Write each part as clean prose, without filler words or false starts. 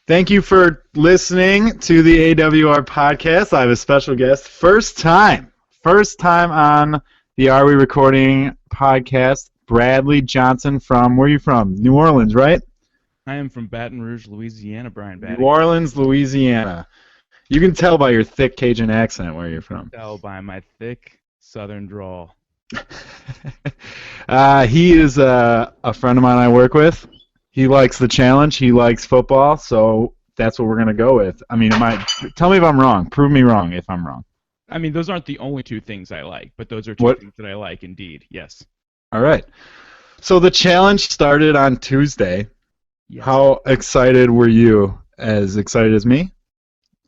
Thank you for listening to the AWR podcast. I have a special guest. First time on the Are We Recording podcast, Bradley Johnson from, where are you from? New Orleans, right? I am from Baton Rouge, Louisiana, Brian Batty. New Orleans, Louisiana. You can tell by your thick Cajun accent where you're from. Tell by my thick southern drawl. He is a friend of mine I work with. He likes the challenge. He likes football, so that's what we're going to go with. I mean, tell me if I'm wrong. Prove me wrong if I'm wrong. I mean, those aren't the only two things I like, but those are two things that I like indeed, yes. All right. So the challenge started on Tuesday. Yes. How excited were you? As excited as me?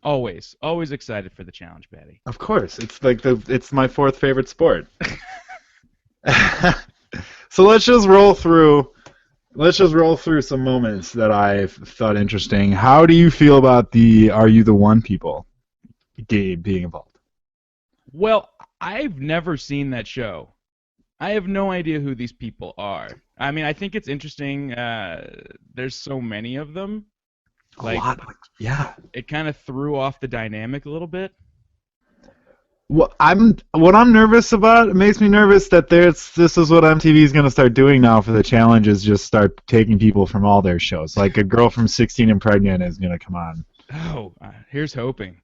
Always excited for the challenge, Batty. Of course. It's like it's my fourth favorite sport. So let's just roll through some moments that I've thought interesting. How do you feel about the Are You the One people game being involved? Well, I've never seen that show. I have no idea who these people are. I mean, I think it's interesting. There's so many of them. A lot. Yeah. It kind of threw off the dynamic a little bit. What I'm nervous about, it makes me nervous that this is what MTV is going to start doing now for the challenge, is just start taking people from all their shows. Like a girl from 16 and Pregnant is going to come on. Oh, here's hoping.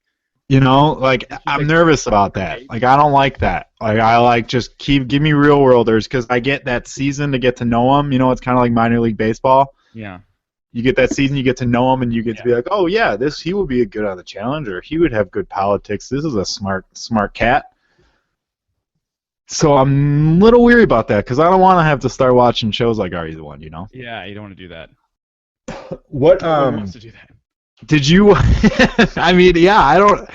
You know, like I'm nervous about that. Like I don't like that. Like I like just give me real worlders, because I get that season to get to know them. You know, it's kind of like minor league baseball. Yeah. You get that season, you get to know him, and you get to be like, oh yeah, he would be good on the challenge, or he would have good politics. This is a smart cat. So I'm a little weary about that, because I don't want to have to start watching shows like Are You the One, you know? Yeah, you don't want to do that. What wants to do that? Did you? I mean, yeah, I don't.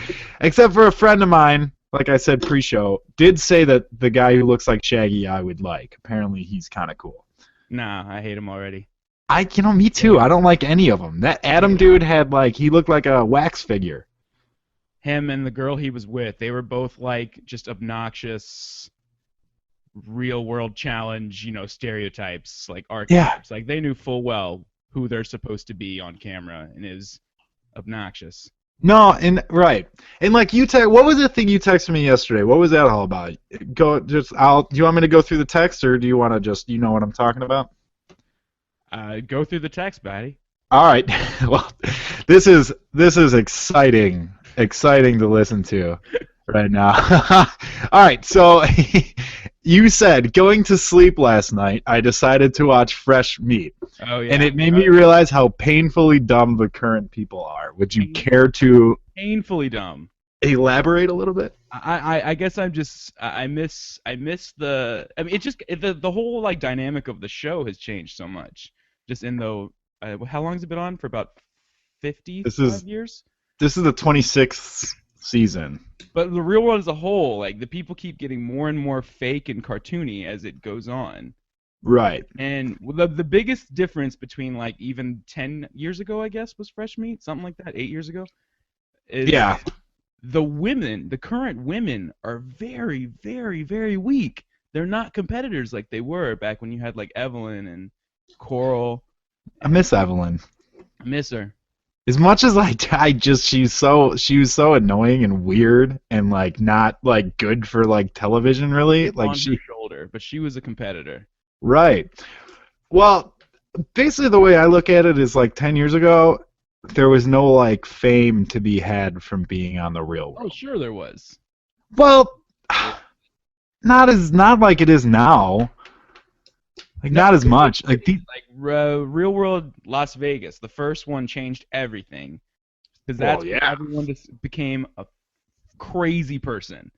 Except for a friend of mine, like I said pre-show, did say that the guy who looks like Shaggy I would like. Apparently, he's kind of cool. Nah, I hate him already. Me too. I don't like any of them. That Adam dude he looked like a wax figure. Him and the girl he was with, they were both like just obnoxious, real world challenge, stereotypes, like archetypes. Like they knew full well who they're supposed to be on camera and is obnoxious. No, and right. And like what was the thing you texted me yesterday? What was that all about? Do you want me to go through the text, or do you want to just, you know what I'm talking about? Go through the text, Batty. All right. Well, this is exciting to listen to right now. All right. So you said, going to sleep last night, I decided to watch Fresh Meat. Oh yeah. And it made me realize how painfully dumb the current people are. Would you care to painfully dumb elaborate a little bit? I guess I miss the. I mean, it just the whole like dynamic of the show has changed so much. Just in how long has it been on? For about 55 years? This is the 26th season. But the real world as a whole, like, the people keep getting more and more fake and cartoony as it goes on. Right. And the biggest difference between, like, even 10 years ago, I guess, was Fresh Meat, something like that, 8 years ago, is the current women are very, very, very weak. They're not competitors like they were back when you had, like, Evelyn and Coral. I miss Evelyn. I miss her. As much as she was so annoying and weird and like not like good for like television really. Like on her shoulder, but she was a competitor. Right. Well, basically the way I look at it is like 10 years ago, there was no like fame to be had from being on The Real World. Oh, sure there was. Well, not like it is now. Like not as much. Like Real World Las Vegas, the first one changed everything, because that's when everyone just became a crazy person.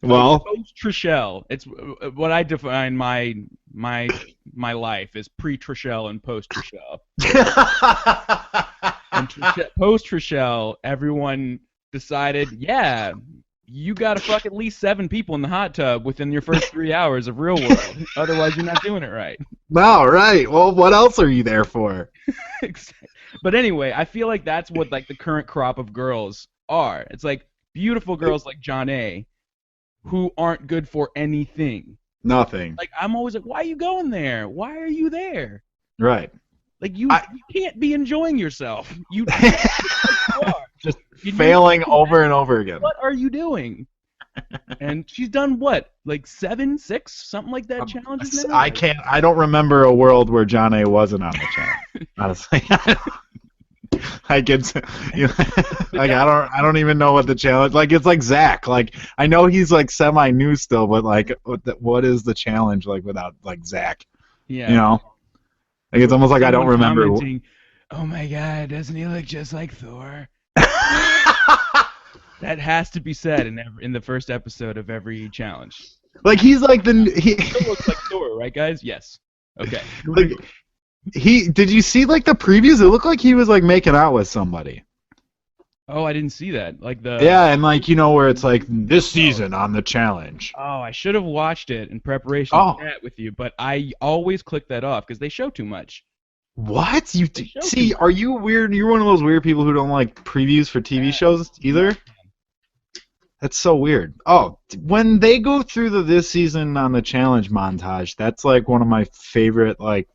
Well, post Trishelle, it's what I define my life is pre Trishelle and post Trishelle. And post Trishelle, everyone decided, you gotta fuck at least 7 people in the hot tub within your first 3 hours of Real World. Otherwise, you're not doing it right. No, right. Well, what else are you there for? But anyway, I feel like that's what like the current crop of girls are. It's like beautiful girls like John A. who aren't good for anything. Nothing. Like I'm always like, why are you going there? Why are you there? Right. Like you can't be enjoying yourself. You are. Just failing over and over again. What are you doing? And she's done what, like 7, 6, something like that challenges now? I don't remember a world where John A. wasn't on the challenge. Honestly. I get, like I don't even know what the challenge. Like it's like Zach. Like I know he's like semi-new still, but like what is the challenge like without like Zach? Yeah. You know, like it's almost like I don't remember. Oh my God, doesn't he look just like Thor? That has to be said in the first episode of every challenge. Like he's like He still looks like Thor, right, guys? Yes. Okay. Like did you see like the previews? It looked like he was like making out with somebody. Oh, I didn't see that. Like Yeah, and like where it's like this season on the challenge. Oh, I should have watched it in preparation to chat with you, but I always click that off because they show too much. What? See? Are you weird? You're one of those weird people who don't like previews for TV shows either. That's so weird. Oh, when they go through this season on the challenge montage, that's like one of my favorite. Like,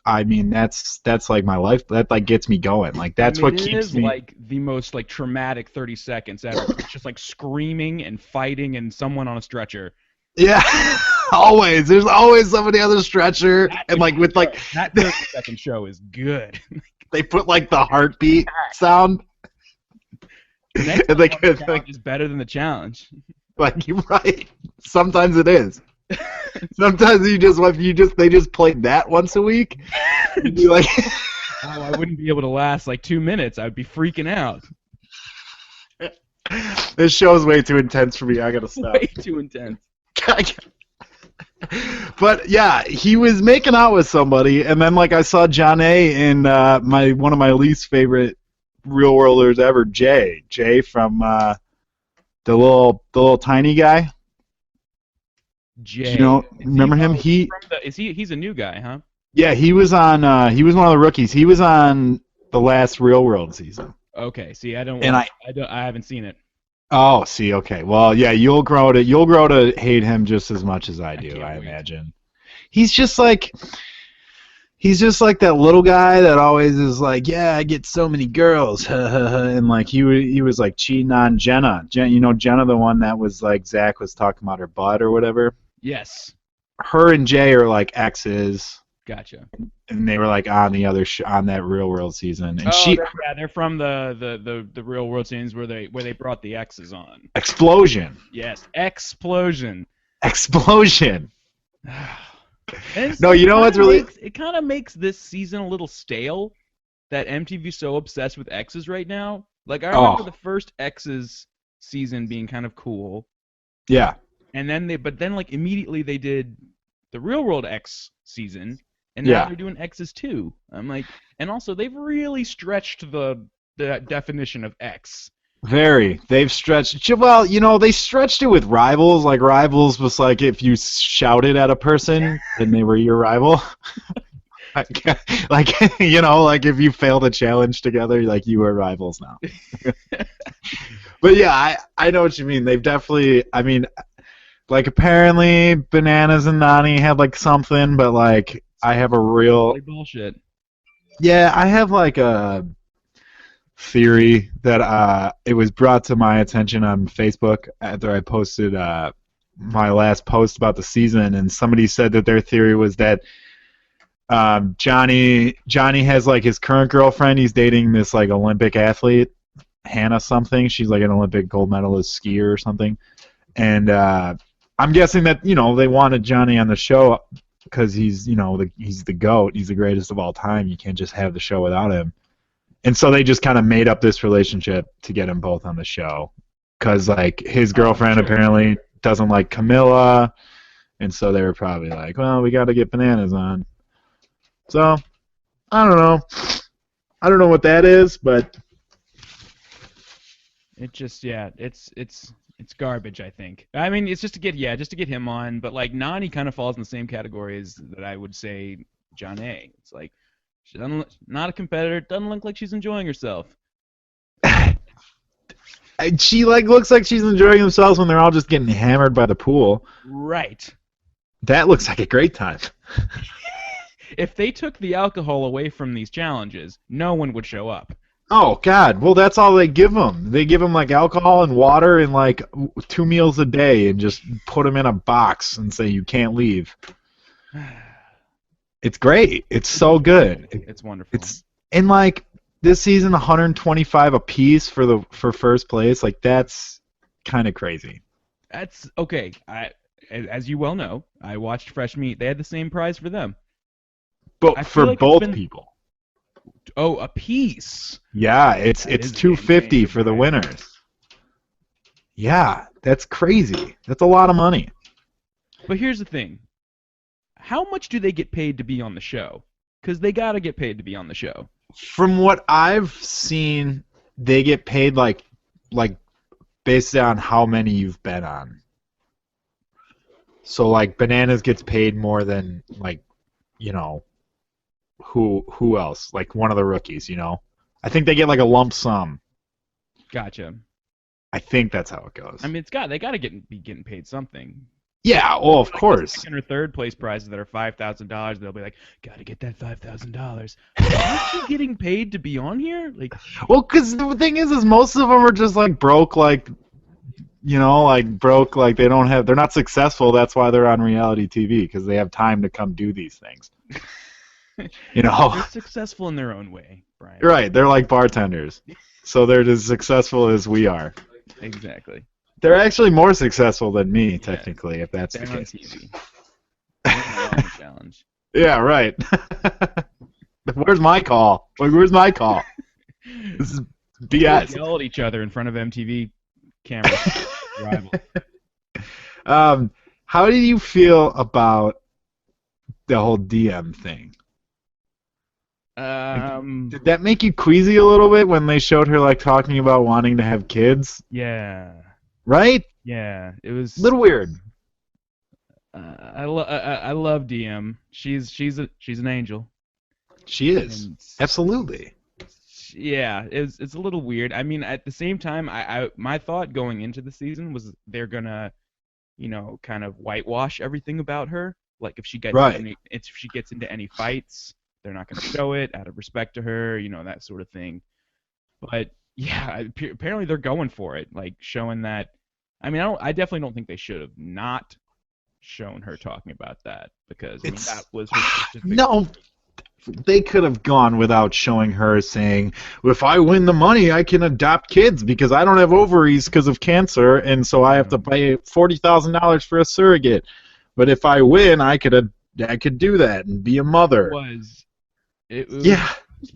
I mean, that's like my life. That like gets me going. Like that's what keeps me. It is like the most like traumatic 30 seconds ever. It's just like screaming and fighting and someone on a stretcher. Yeah, always. There's always somebody on the stretcher, and like with like that 30-second show is good. They put like the heartbeat sound. The challenge is better than the challenge. Like you're right. Sometimes it is. Sometimes they just play that once a week. And you're like, oh, I wouldn't be able to last like 2 minutes. I'd be freaking out. This show is way too intense for me. I gotta stop. Way too intense. But yeah, he was making out with somebody, and then like I saw John A. in one of my least favorite Real Worlders ever, Jay from the little tiny guy. Jay, you know, remember him? He's a new guy, huh? Yeah, he was on. He was one of the rookies. He was on the last Real World season. Okay, see, I haven't seen it. Oh, see, okay. Well, yeah, you'll grow to hate him just as much as I do, I imagine. He's just like that little guy that always is like, yeah, I get so many girls, and like he was like cheating on Jenna. Jenna, the one that was like Zach was talking about her butt or whatever. Yes. Her and Jay are like exes. Gotcha. And they were like on the other on that Real World season, and they're from the Real World scenes where they brought the exes on. Explosion. Yes, Explosion. No, you know what's really... It kind of makes this season a little stale that MTV's so obsessed with exes right now. Like, I remember the first exes season being kind of cool. Yeah. And then like immediately they did the Real World X season, and now they're doing exes too. I'm like, and also they've really stretched the definition of X. Very. They've stretched. Well, they stretched it with Rivals. Like Rivals was like if you shouted at a person, then they were your rival. like if you failed a challenge together, like you were rivals now. But yeah, I know what you mean. They've definitely. I mean, like apparently Bananas and Nani had like something, but like I have a real bullshit. Yeah, I have like a theory that it was brought to my attention on Facebook after I posted my last post about the season, and somebody said that their theory was that Johnny has like his current girlfriend. He's dating this like Olympic athlete, Hannah something. She's like an Olympic gold medalist skier or something, and I'm guessing that they wanted Johnny on the show because he's he's the GOAT. He's the greatest of all time. You can't just have the show without him. And so they just kind of made up this relationship to get them both on the show, because like his girlfriend apparently doesn't like Camilla, and so they were probably like, well, we got to get Bananas on. So I don't know what that is, but it just it's garbage. I think. I mean, it's just to get him on, but like Nani kind of falls in the same category as that I would say John A. It's like. She not a competitor. Doesn't look like she's enjoying herself. She like looks like she's enjoying themselves when they're all just getting hammered by the pool. Right. That looks like a great time. If they took the alcohol away from these challenges, no one would show up. Oh God! Well, that's all they give them. They give them like alcohol and water and like 2 meals a day, and just put them in a box and say you can't leave. It's great. It's so good. It's wonderful. It's and like this season, 125 apiece for first place. Like that's kind of crazy. That's okay. As you well know, I watched Fresh Meat. They had the same prize for them. But for both people. Oh, a piece. Yeah, it's $250 for the winners. Yeah, that's crazy. That's a lot of money. But here's the thing. How much do they get paid to be on the show? Because they got to get paid to be on the show. From what I've seen, they get paid like based on how many you've been on. So like Bananas gets paid more than like, you know, who else? Like one of the rookies, you know? I think they get like a lump sum. Gotcha. I think that's how it goes. I mean, they got to be getting paid something. Yeah, well, of course. Second or third place prizes that are $5,000, they'll be like, "Got to get that $5,000." Aren't you getting paid to be on here? Like, well, because the thing is most of them are just like broke, like, you know, like broke, like they're not successful. That's why they're on reality TV, because they have time to come do these things. You know, they're successful in their own way, Brian. Right? They're like bartenders, so they're as successful as we are. Exactly. They're actually more successful than me, technically, if that's the case. TV. Challenge. Yeah, right. Where's my call? Where's my call? This is BS. They yell at each other in front of MTV cameras. Rival. How do you feel about the whole DM thing? Did that make you queasy a little bit when they showed her like talking about wanting to have kids? Yeah. Right? Yeah, it was a little weird. I love DM. She's an angel. She is. And absolutely. Yeah, it's a little weird. I mean, at the same time, my thought going into the season was they're gonna, you know, kind of whitewash everything about her. Like if she gets into any fights, they're not gonna show it out of respect to her, you know, that sort of thing. But yeah, apparently they're going for it, like showing that. I mean, I definitely don't think they should have not shown her talking about that, because I mean, that was her specific. No, they could have gone without showing her saying, "If I win the money, I can adopt kids because I don't have ovaries because of cancer, and so I have to pay $40,000 for a surrogate. But if I win, I could do that and be a mother." It was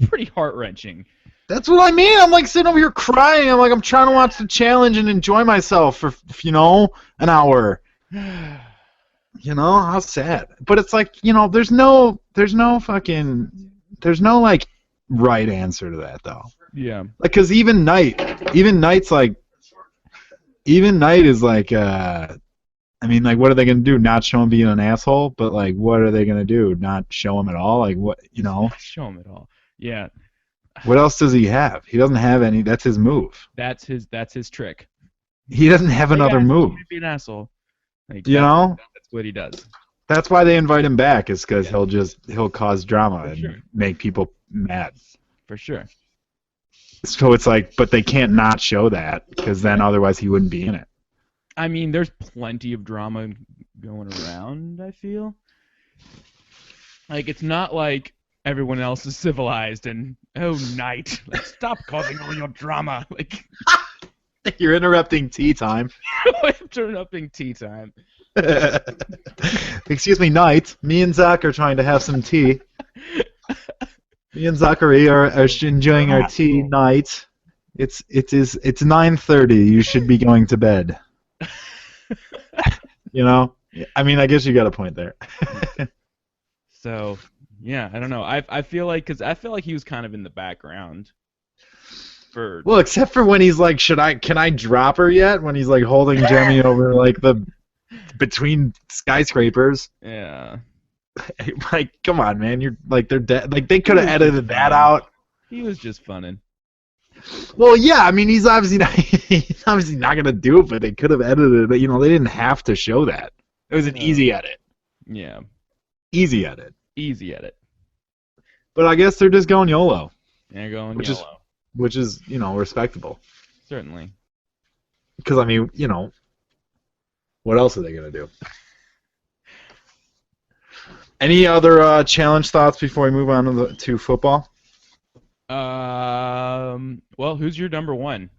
pretty heart-wrenching. That's what I mean. I'm like sitting over here crying. I'm like, I'm trying to watch the challenge and enjoy myself for, you know, an hour. You know, how sad. But it's like, you know, there's no like right answer to that though. Yeah. Like, cause even Night is like, I mean, like, what are they gonna do? Not show him being an asshole? But like, what are they gonna do? Not show him at all? Like, what, you know? Show him at all. Yeah. What else does he have? He doesn't have any. That's his move. That's his trick. He doesn't have another move. Be an asshole. Like, you know? That's what he does. That's why they invite him back, is because he'll cause drama and make people mad. For sure. So it's like, but they can't not show that, because then otherwise he wouldn't be in it. I mean, there's plenty of drama going around, I feel. Like, it's not like everyone else is civilized and, oh, Night, like, stop causing all your drama. Like, you're interrupting tea time. I'm interrupting tea time. Excuse me, Night. Me and Zach are trying to have some tea. Me and Zachary are enjoying our tea. Night. It's 9:30. You should be going to bed. You know? I mean, I guess you got a point there. So, yeah, I don't know. I feel like he was kind of in the background. Well, except for when he's like, can I drop her yet? When he's like holding Jemmy over like the between skyscrapers. Yeah. Like, come on, man. You're like, they're dead. Like, they could have edited that out. He was just funning. Well, yeah. I mean, he's obviously not gonna do it, but they could have edited it. You know, they didn't have to show that. It was an easy edit. Yeah. Easy edit. Easy edit. But I guess they're just going YOLO, They're going which is yellow. which is respectable. Certainly. Because I mean, what else are they gonna do? Any other challenge thoughts before we move on to football? Well, who's your number one?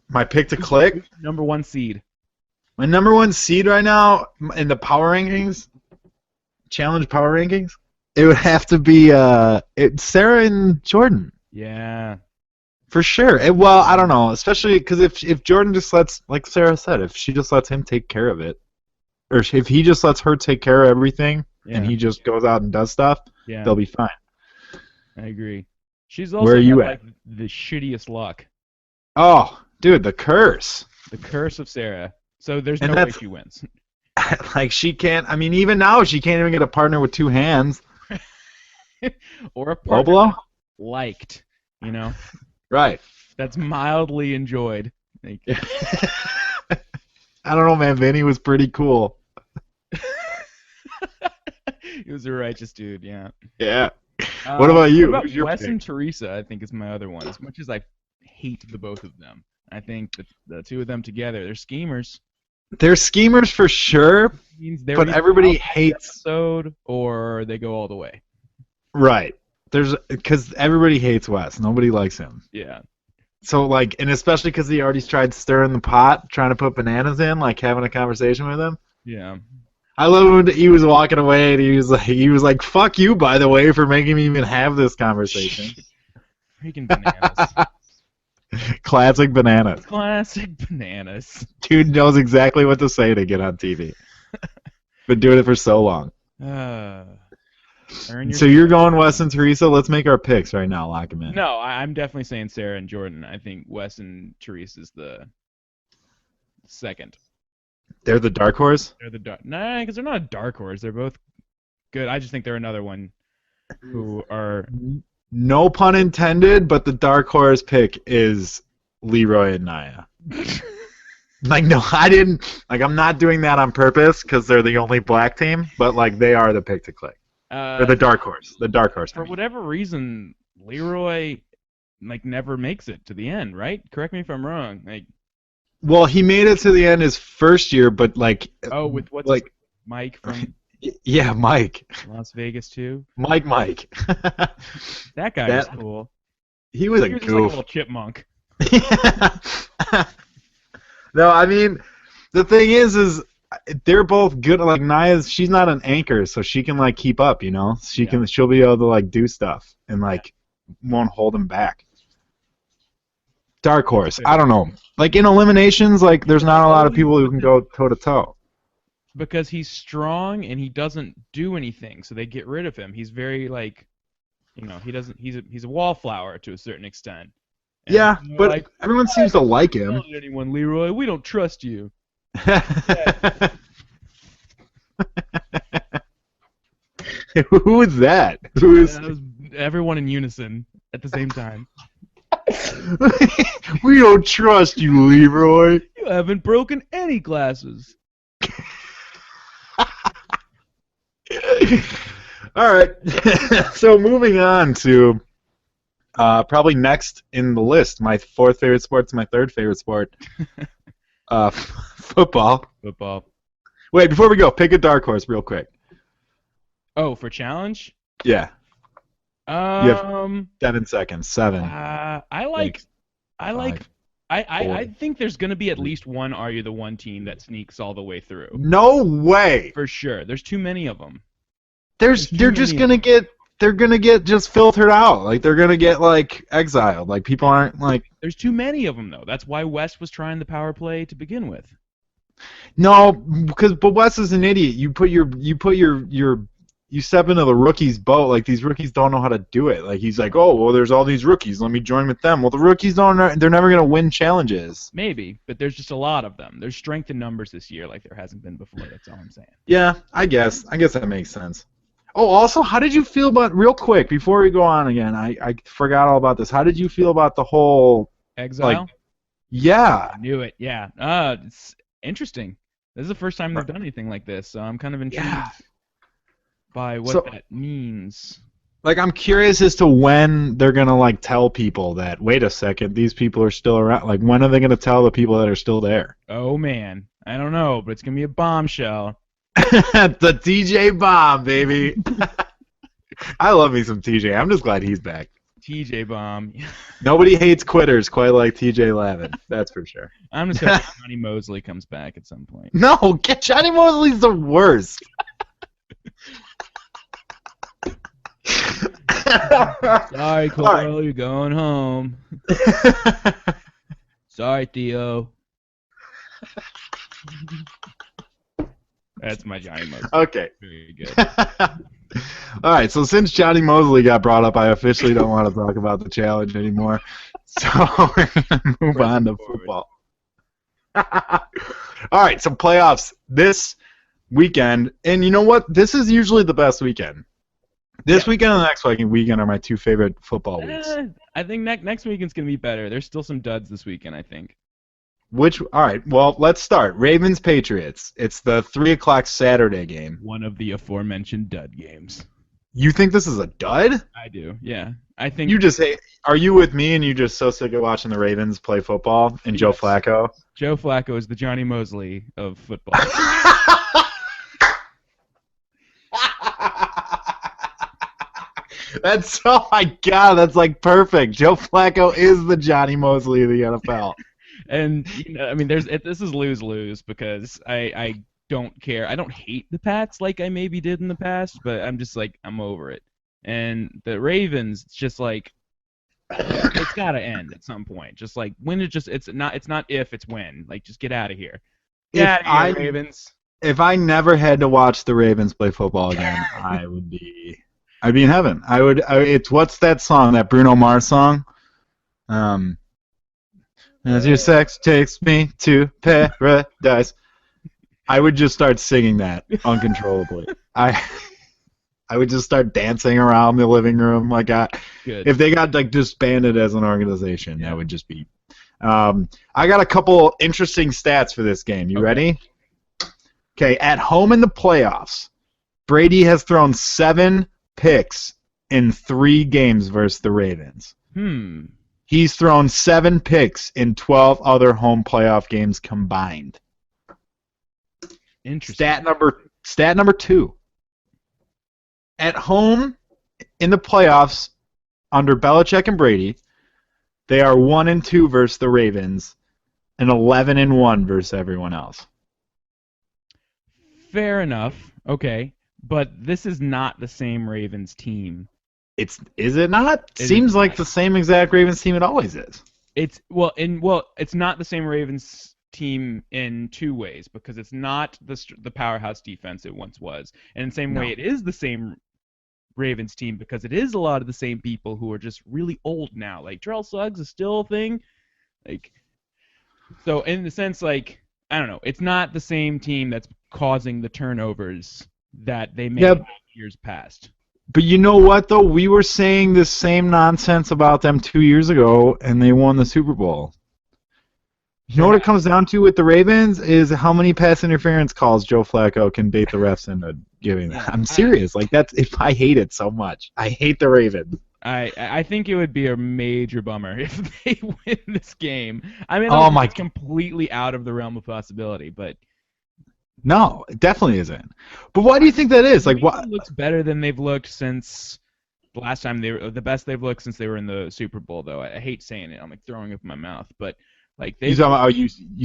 My pick to click. Who's your number one seed? My number one seed right now in the power rankings, challenge power rankings, it would have to be it's Sarah and Jordan. Yeah. For sure. Well, I don't know, especially because if Jordan just lets, like Sarah said, if she just lets him take care of it, or if he just lets her take care of everything, and he just goes out and does stuff, they'll be fine. I agree. She's also Where are you at? Like, the shittiest luck. Oh, dude, the curse. The curse of Sarah. So there's no way she wins. Like, she can't, I mean, even now, she can't even get a partner with two hands. Or a partner liked, Right. That's mildly enjoyed. I don't know, man. Vinny was pretty cool. He was a righteous dude, yeah. Yeah. What about you? What about Wes and Teresa, I think, is my other one. As much as I hate the both of them, I think that the two of them together, they're schemers. They're schemers for sure, but everybody hates... episode, or they go all the way. Right. Because everybody hates Wes. Nobody likes him. Yeah. So, like, and especially because he already tried stirring the pot, trying to put bananas in, like having a conversation with him. Yeah. I love when he was walking away and he was like, "Fuck you, by the way, for making me even have this conversation." Freaking bananas. Classic bananas. Classic bananas. Dude knows exactly what to say to get on TV. Been doing it for so long. So you're going Wes and Teresa. Let's make our picks right now. Lock them in. No, I'm definitely saying Sarah and Jordan. I think Wes and Teresa's the second. They're the dark horse? They're the dark. Nah, because they're not a dark horse. They're both good. I just think they're another one who are. No pun intended, but the dark horse pick is Leroy and Nia. Like, no, I didn't. Like, I'm not doing that on purpose because they're the only black team, but, like, they are the pick to click. Or the dark horse. The dark horse. For whatever reason, Leroy, like, never makes it to the end, right? Correct me if I'm wrong. Like. Well, he made it to the end his first year, but like. Oh, with what's like Mike from. Yeah, Mike. Las Vegas too. Mike. That guy was cool. He was a goof. Just like a little chipmunk. No, I mean, the thing is they're both good. Like she's not an anchor, so she can like keep up. She'll be able to like do stuff and like won't hold him back. Dark horse. I don't know. Like in eliminations, like there's not a lot of people who can go toe to toe. Because he's strong and he doesn't do anything, so they get rid of him. He's very like, he doesn't. He's a wallflower to a certain extent. And yeah, but like, everyone seems to like him. Don't tell anyone, Leroy. We don't trust you. Who is that? Who is? That was everyone in unison at the same time. We don't trust you, Leroy. You haven't broken any glasses. All right. So moving on to probably next in the list, my fourth favorite sport to my third favorite sport, football. Football. Wait, before we go, pick a dark horse real quick. Oh, for challenge? Yeah. You have 7 seconds. 7. I think there's gonna be at least one Are You the One team that sneaks all the way through. No way. For sure. There's too many of them. They're just gonna get just filtered out. Like they're gonna get like exiled. Like people aren't like. There's too many of them though. That's why Wes was trying the power play to begin with. No, but Wes is an idiot. You step into the rookie's boat. Like these rookies don't know how to do it. Like he's like, oh well, there's all these rookies. Let me join with them. Well, the rookies they're never gonna win challenges. Maybe, but there's just a lot of them. There's strength in numbers this year, like there hasn't been before. That's all I'm saying. Yeah, I guess that makes sense. Oh, also, how did you feel about real quick before we go on again? I forgot all about this. How did you feel about the whole exile? Like, yeah, I knew it. Yeah, it's interesting. This is the first time they've done anything like this, so I'm kind of intrigued by what that means. Like, I'm curious as to when they're gonna like tell people that. Wait a second, these people are still around. Like, when are they gonna tell the people that are still there? Oh man, I don't know, but it's gonna be a bombshell. The TJ bomb, baby. I love me some TJ. I'm just glad he's back. TJ bomb. Nobody hates quitters quite like TJ Lavin. That's for sure. I'm just hoping Johnny Mosley comes back at some point. No, get Johnny Mosley's the worst. Sorry, Cole, you're going home. Sorry, Theo. That's my Johnny Mosley. Okay. Very good. All right, so since Johnny Mosley got brought up, I officially don't want to talk about the challenge anymore. So we're going to move on to football. All right, so playoffs this weekend. And you know what? This is usually the best weekend. This weekend and the next weekend are my two favorite football weeks. I think next weekend's going to be better. There's still some duds this weekend, I think. All right, well, let's start. Ravens-Patriots. It's the 3 o'clock Saturday game. One of the aforementioned dud games. You think this is a dud? I do, yeah. I think you just are you with me and you just so sick of watching the Ravens play football and Joe Flacco? Joe Flacco is the Johnny Mosley of football. That's, oh my God, that's like perfect. Joe Flacco is the Johnny Mosley of the NFL. And I mean, this is lose-lose because I don't care. I don't hate the Pats like I maybe did in the past, but I'm just like I'm over it. And the Ravens, it's just like it's got to end at some point. Just like when it's not if, it's when. Like just get out of here. Get out of here, Ravens. If I never had to watch the Ravens play football again, I'd be in heaven. It's what's that song? That Bruno Mars song? As your sex takes me to paradise. I would just start singing that uncontrollably. I would just start dancing around the living room like if they got like disbanded as an organization, that would just be. I got a couple interesting stats for this game. You ready? Okay, at home in the playoffs, Brady has thrown 7 picks in 3 games versus the Ravens. He's thrown 7 picks in 12 other home playoff games combined. Interesting. Stat number 2. At home in the playoffs under Belichick and Brady, they are 1-2 versus the Ravens and 11-1 versus everyone else. Fair enough. Okay, but this is not the same Ravens team. Is it not? Seems like the same exact Ravens team it always is. It's not the same Ravens team in 2 ways because it's not the powerhouse defense it once was, and in the same way it is the same Ravens team because it is a lot of the same people who are just really old now. Like Terrell Suggs is still a thing, like so in the sense like I don't know, it's not the same team that's causing the turnovers that they made in years past. But you know what, though? We were saying the same nonsense about them 2 years ago, and they won the Super Bowl. You know what it comes down to with the Ravens is how many pass interference calls Joe Flacco can bait the refs into giving them. I'm serious. Like if I hate it so much. I hate the Ravens. I think it would be a major bummer if they win this game. I mean, it's completely out of the realm of possibility, but... No, it definitely isn't. But why do you think that is? Like, what looks better than they've looked since the last time they were the best they've looked since they were in the Super Bowl. Though I hate saying it, I'm like throwing up in my mouth. But like you talking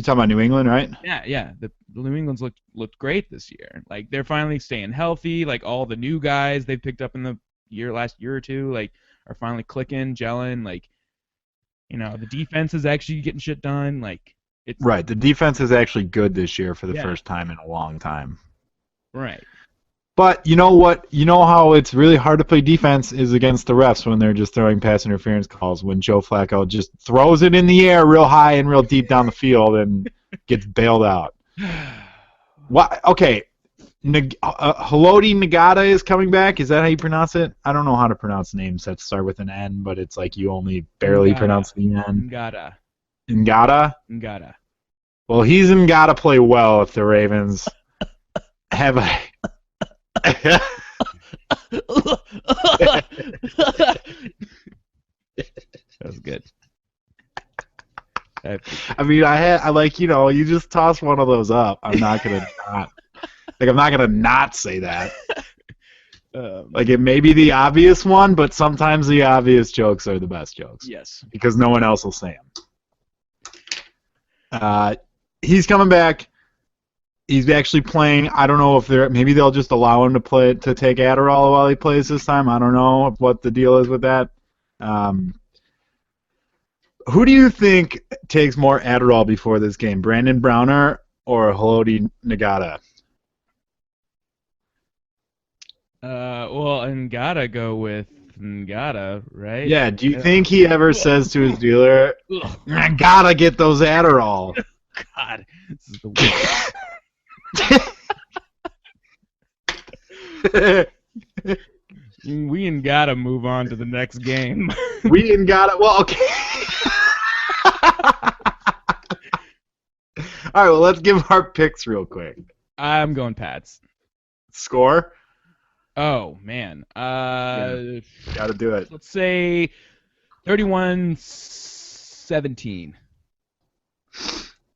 about New England, right? Yeah. The New England's looked great this year. Like they're finally staying healthy. Like all the new guys they've picked up in the last year or two, like are finally clicking, gelling. Like the defense is actually getting shit done. Like. Right, the defense is actually good this year for the first time in a long time. Right. But you know what? You know how it's really hard to play defense is against the refs when they're just throwing pass interference calls, when Joe Flacco just throws it in the air real high and real deep down the field and gets bailed out. Okay, Haloti Ngata is coming back. Is that how you pronounce it? I don't know how to pronounce names that start with an N, but it's like you only barely pronounce the N. Ngata? Well, he's got to play well if the Ravens have a... That was good. I mean, I like, you just toss one of those up. I'm not gonna not say that. Like, it may be the obvious one, but sometimes the obvious jokes are the best jokes. Yes. Because no one else will say them. He's coming back. He's actually playing. I don't know if maybe they'll just allow him to take Adderall while he plays this time. I don't know what the deal is with that. Who do you think takes more Adderall before this game, Brandon Browner or Haloti Nagata? Well, Ngata go with Ngata, right? Yeah, do you think he ever says to his dealer, I gotta get those Adderall? God, this is the worst. We ain't gotta move on to the next game. We ain't gotta. Well, okay. All right. Well, let's give our picks real quick. I'm going Pats. Score? Oh man. Gotta do it. Let's say 31-17.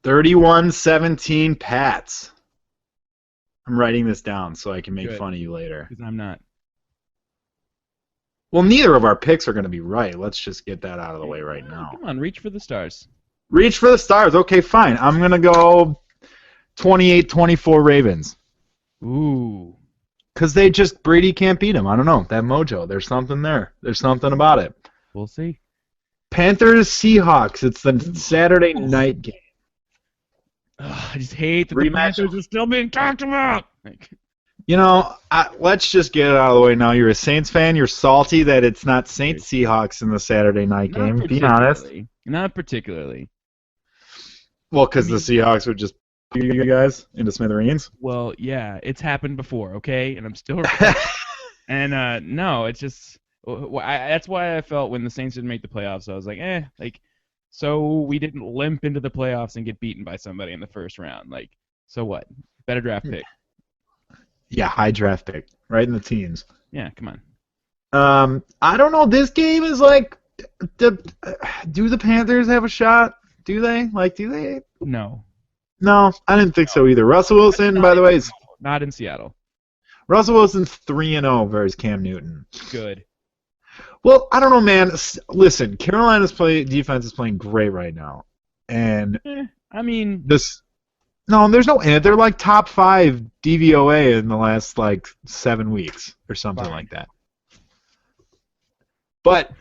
31-17 Pats. I'm writing this down so I can make fun of you later. Because I'm not. Well, neither of our picks are going to be right. Let's just get that out of the way right now. Come on, reach for the stars. Reach for the stars. Okay, fine. I'm going to go 28-24 Ravens. Ooh. Because Brady can't beat him. I don't know. That mojo. There's something there. There's something about it. We'll see. Panthers Seahawks. It's the Saturday night game. I just hate that the Panthers are still being talked about. Let's just get it out of the way now. You're a Saints fan. You're salty that it's not Saints Seahawks in the Saturday night game. Be honest. Not particularly. Well, because the Seahawks would just put you guys into smithereens. Well, yeah, it's happened before, okay? And I'm still. And no, it's just. That's why I felt when the Saints didn't make the playoffs. I was like, so we didn't limp into the playoffs and get beaten by somebody in the first round. Like, so what? Better draft pick. Yeah, high draft pick, right in the teens. Yeah, come on. I don't know. This game is like, do the Panthers have a shot? Do they? Do they? No. No, I didn't think so either. Russell Wilson, by the way, is not in Seattle. Russell Wilson's 3-0 versus Cam Newton. Good. Well, I don't know, man. Listen, Carolina's defense is playing great right now, and no, there's no. They're like top 5 DVOA in the last 7 weeks or something like that. But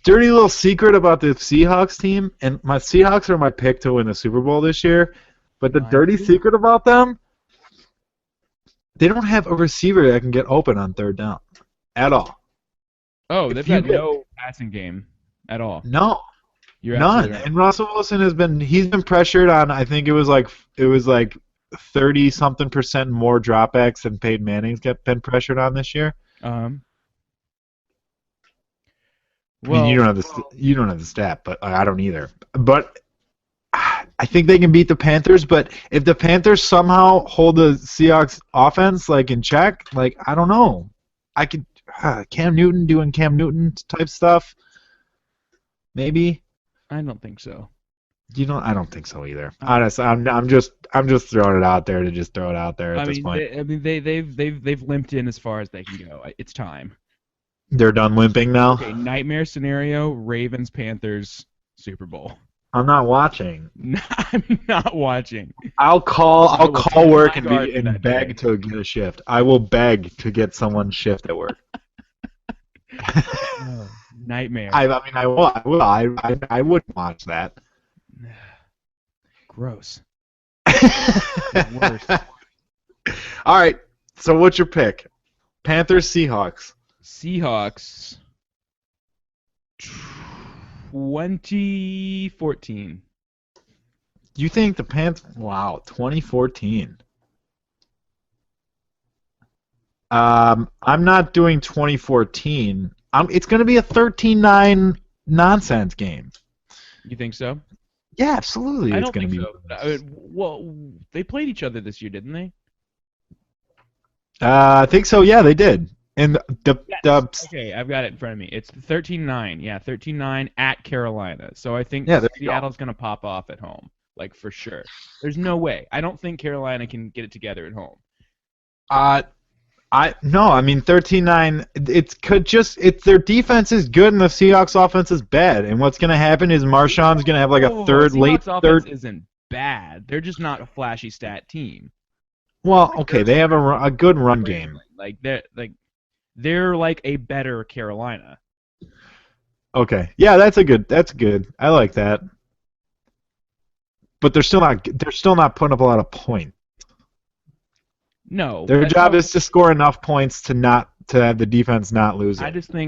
dirty little secret about the Seahawks team, and my Seahawks are my pick to win the Super Bowl this year. But the dirty secret about them, they don't have a receiver that can get open on third down at all. Oh, they've got no passing game at all. No. None. Right. And Russell Wilson he's been pressured on, I think it was 30-something% more dropbacks than Peyton Manning's been pressured on this year. Well, I mean, you don't have the stat, but I don't either. But I think they can beat the Panthers, but if the Panthers somehow hold the Seahawks offense in check, I don't know. I could Cam Newton doing Cam Newton type stuff. Maybe. I don't think so. I don't think so either. Honestly, I'm just throwing it out there to just throw it out there at this point. They've limped in as far as they can go. It's time. They're done limping now. Okay, nightmare scenario: Ravens Panthers Super Bowl. I'm not watching. I'm not watching. I'll call work and beg to get a shift. I will beg to get someone's shift at work. Oh, nightmare. I will. I wouldn't watch that. Gross. Worse. All right. So what's your pick? Panthers, Seahawks. Seahawks. 2014. You think the Panthers? Wow, 2014. I'm not doing 2014. It's going to be a 13-9 nonsense game. You think so? Yeah, absolutely. I don't think so. Well, they played each other this year, didn't they? I think so. Yeah, they did. And Yes. Okay, I've got it in front of me. It's 13-9. Yeah, 13-9 at Carolina. So I think yeah, there you go. Seattle's going to pop off at home, like for sure. There's no way. I don't think Carolina can get it together at home. I mean 13-9. It's their defense is good and the Seahawks offense is bad. And what's gonna happen is Marshawn's gonna have like a Seahawks offense third. isn't bad. They're just not a flashy stat team. Well, okay, they have a good run game. They're like a better Carolina. Okay, yeah, that's good. I like that. But they're still not putting up a lot of points. No. Their job is to score enough points to have the defense not lose it.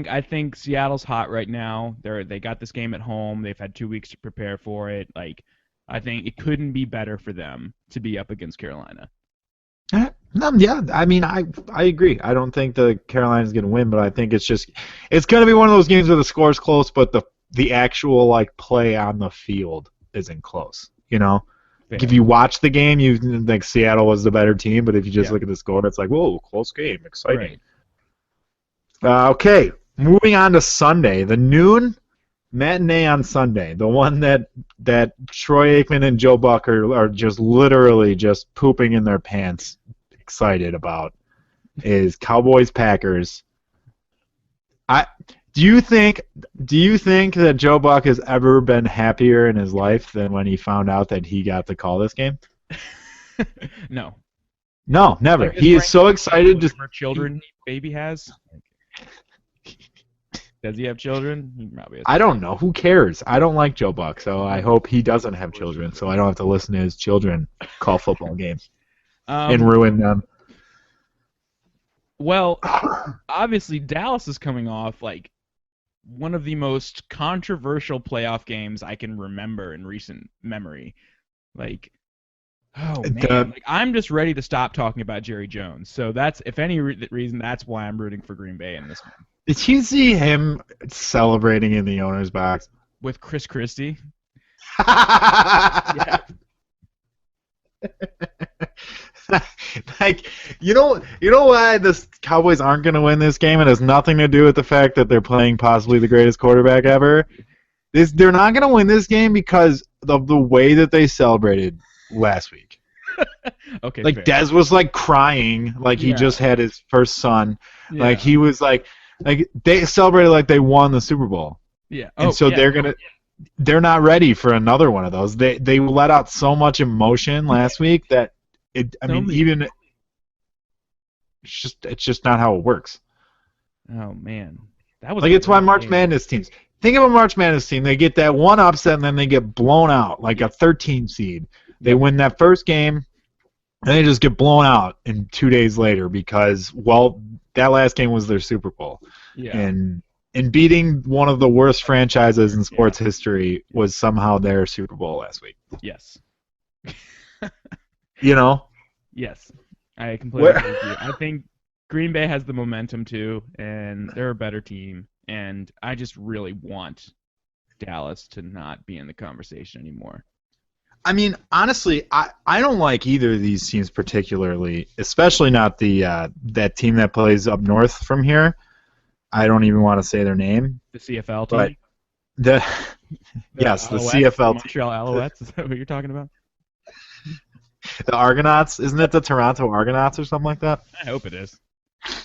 I think Seattle's hot right now. They got this game at home. They've had 2 weeks to prepare for it. Like, I think it couldn't be better for them to be up against Carolina. No, yeah, I mean, I agree. I don't think the Carolina's going to win, but I think it's going to be one of those games where the score's close, but the actual like play on the field isn't close. You know, Fair. If you watch the game, you think Seattle was the better team, but if you just look at the score, it's like, whoa, close game, exciting. Right. Okay, moving on to Sunday, the noon matinee on Sunday, the one that Troy Aikman and Joe Buck are just literally just pooping in their pants, excited about, is Cowboys-Packers. Do you think that Joe Buck has ever been happier in his life than when he found out that he got to call this game? No. No, never. He is so excited to. Children, baby has. Does he have children? He probably has. I don't know. Who cares? I don't like Joe Buck, so I hope he doesn't have children, so I don't have to listen to his children call football games and ruin them. Well, obviously Dallas is coming off like one of the most controversial playoff games I can remember in recent memory. Like, oh man, I'm just ready to stop talking about Jerry Jones. So that's, if any reason, that's why I'm rooting for Green Bay in this one. Did you see him celebrating in the owner's box with Chris Christie? Yeah. Like, you know why the Cowboys aren't going to win this game? It has nothing to do with the fact that they're playing possibly the greatest quarterback ever. They're not going to win this game because of the way that they celebrated last week. Okay. Like, fair. Dez was like crying, like he just had his first son. Yeah. Like he was like they celebrated like they won the Super Bowl. Yeah. And so they're not ready for another one of those. They let out so much emotion last week that it's just not how it works. Oh man, that was like, it's why March Madness teams. Think of a March Madness team. They get that one upset and then they get blown out like a 13 seed. They win that first game and they just get blown out in 2 days later because, well, that last game was their Super Bowl. Yeah. And beating one of the worst franchises in sports history was somehow their Super Bowl last week. Yes. You know? Yes. I completely agree with you. I think Green Bay has the momentum too, and they're a better team, and I just really want Dallas to not be in the conversation anymore. I mean, honestly, I don't like either of these teams particularly, especially not the that team that plays up north from here. I don't even want to say their name. The CFL team? But yes, the CFL team. Montreal Alouettes, is that what you're talking about? The Argonauts? Isn't it the Toronto Argonauts or something like that? I hope it is.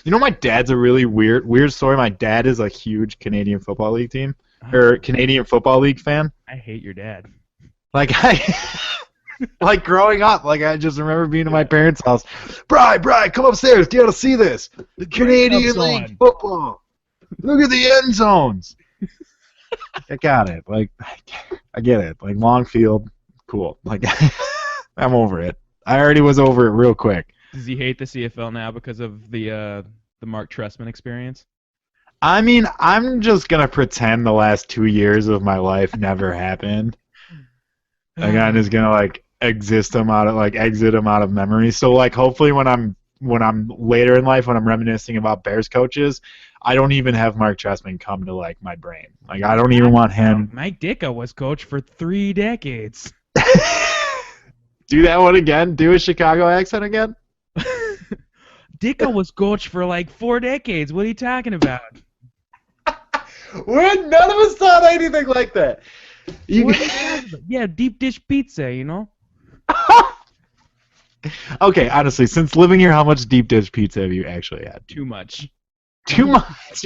You know, my dad's a really weird story. My dad is a huge Canadian Football League team, or Canadian Football League fan. I hate your dad. Like, like growing up, like I just remember being at my parents' house. Bri, come upstairs. You gotta see this. The Canadian League football. Look at the end zones. I got it. Like, I get it. Like, long field, cool. Like, I'm over it. I already was over it real quick. Does he hate the CFL now because of the Mark Trestman experience? I mean, I'm just gonna pretend the last 2 years of my life never happened. Like, I'm just gonna exit him out of memory. So hopefully when I'm later in life, when I'm reminiscing about Bears coaches, I don't even have Mark Trestman come to my brain. Like, I don't even want him. Mike Ditka was coach for 3 decades. Do that one again. Do a Chicago accent again. Ditka was coach for like 4 decades. What are you talking about? None of us thought anything like that. Yeah, deep dish pizza, you know? Okay, honestly, since living here, how much deep dish pizza have you actually had? Too much. Too much.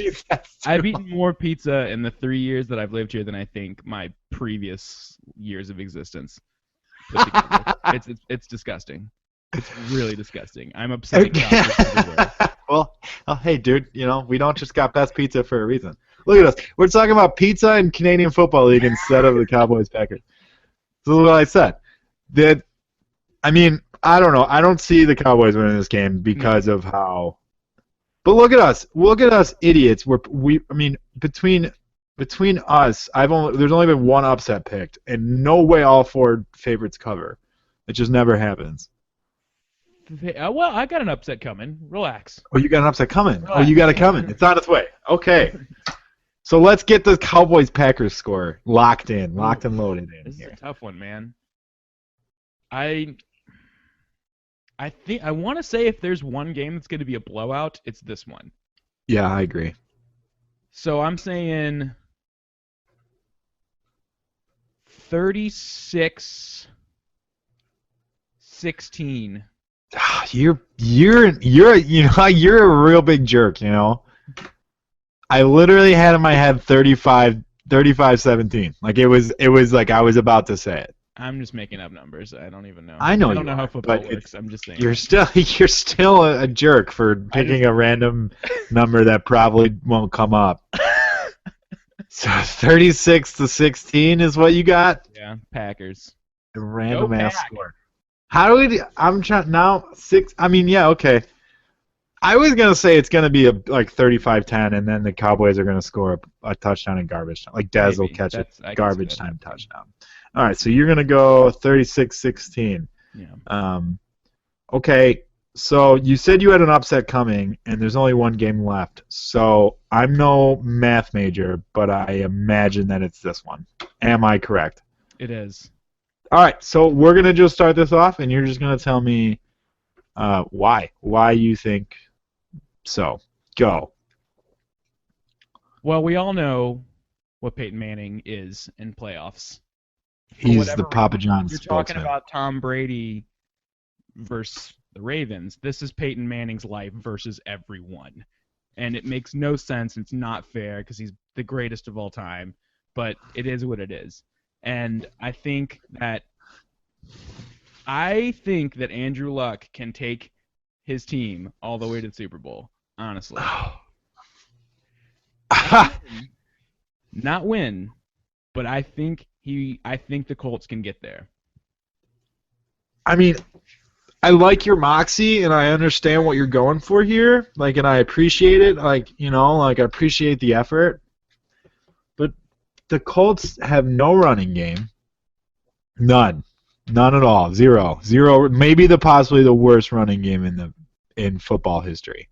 I've eaten more pizza in the 3 years that I've lived here than I think my previous years of existence put together. It's disgusting. It's really disgusting. I'm upsetting doctors everywhere. Well, hey, dude, we don't just got best pizza for a reason. Look at us. We're talking about pizza and Canadian Football League instead of the Cowboys-Packers. This is what I said. I don't know. I don't see the Cowboys winning this game because of how. But look at us. Look at us, idiots. Between us, there's only been one upset picked, and no way all 4 favorites cover. It just never happens. Well, I got an upset coming. Relax. Oh, you got an upset coming. Relax. Oh, you got it coming. It's on its way. Okay. So let's get the Cowboys-Packers score locked and loaded in. This is a tough one, man. I think I want to say if there's one game that's going to be a blowout, it's this one. Yeah, I agree. So I'm saying 36-16. You're a real big jerk, I literally had in my head 35-17. Like it was like I was about to say it. I'm just making up numbers. I don't even know. I know I don't know how football works. I'm just saying. You're still a jerk for picking a random number that probably won't come up. So 36-16 is what you got? Yeah, Packers. A random ass score. How do we? I'm trying now. 6. Yeah, okay. I was gonna say it's gonna be like 35-10, and then the Cowboys are gonna score a touchdown in garbage time. Like Dez will catch a garbage time touchdown. All right, so you're gonna go 36-16. Yeah. Okay, so you said you had an upset coming, and there's only one game left. So I'm no math major, but I imagine that it's this one. Am I correct? It is. All right, so we're gonna just start this off, and you're just gonna tell me why you think so. Go. Well, we all know what Peyton Manning is in playoffs. He's the Papa John's You're spokesman. talking about Tom Brady versus the Ravens. This is Peyton Manning's life versus everyone. And it makes no sense. It's not fair because he's the greatest of all time. But it is what it is. And I think that Andrew Luck can take his team all the way to the Super Bowl, honestly. Not win, but I think the Colts can get there. I like your moxie, and I understand what you're going for here. And I appreciate it. I appreciate the effort. But the Colts have no running game. None at all. Zero. Maybe possibly the worst running game in football history.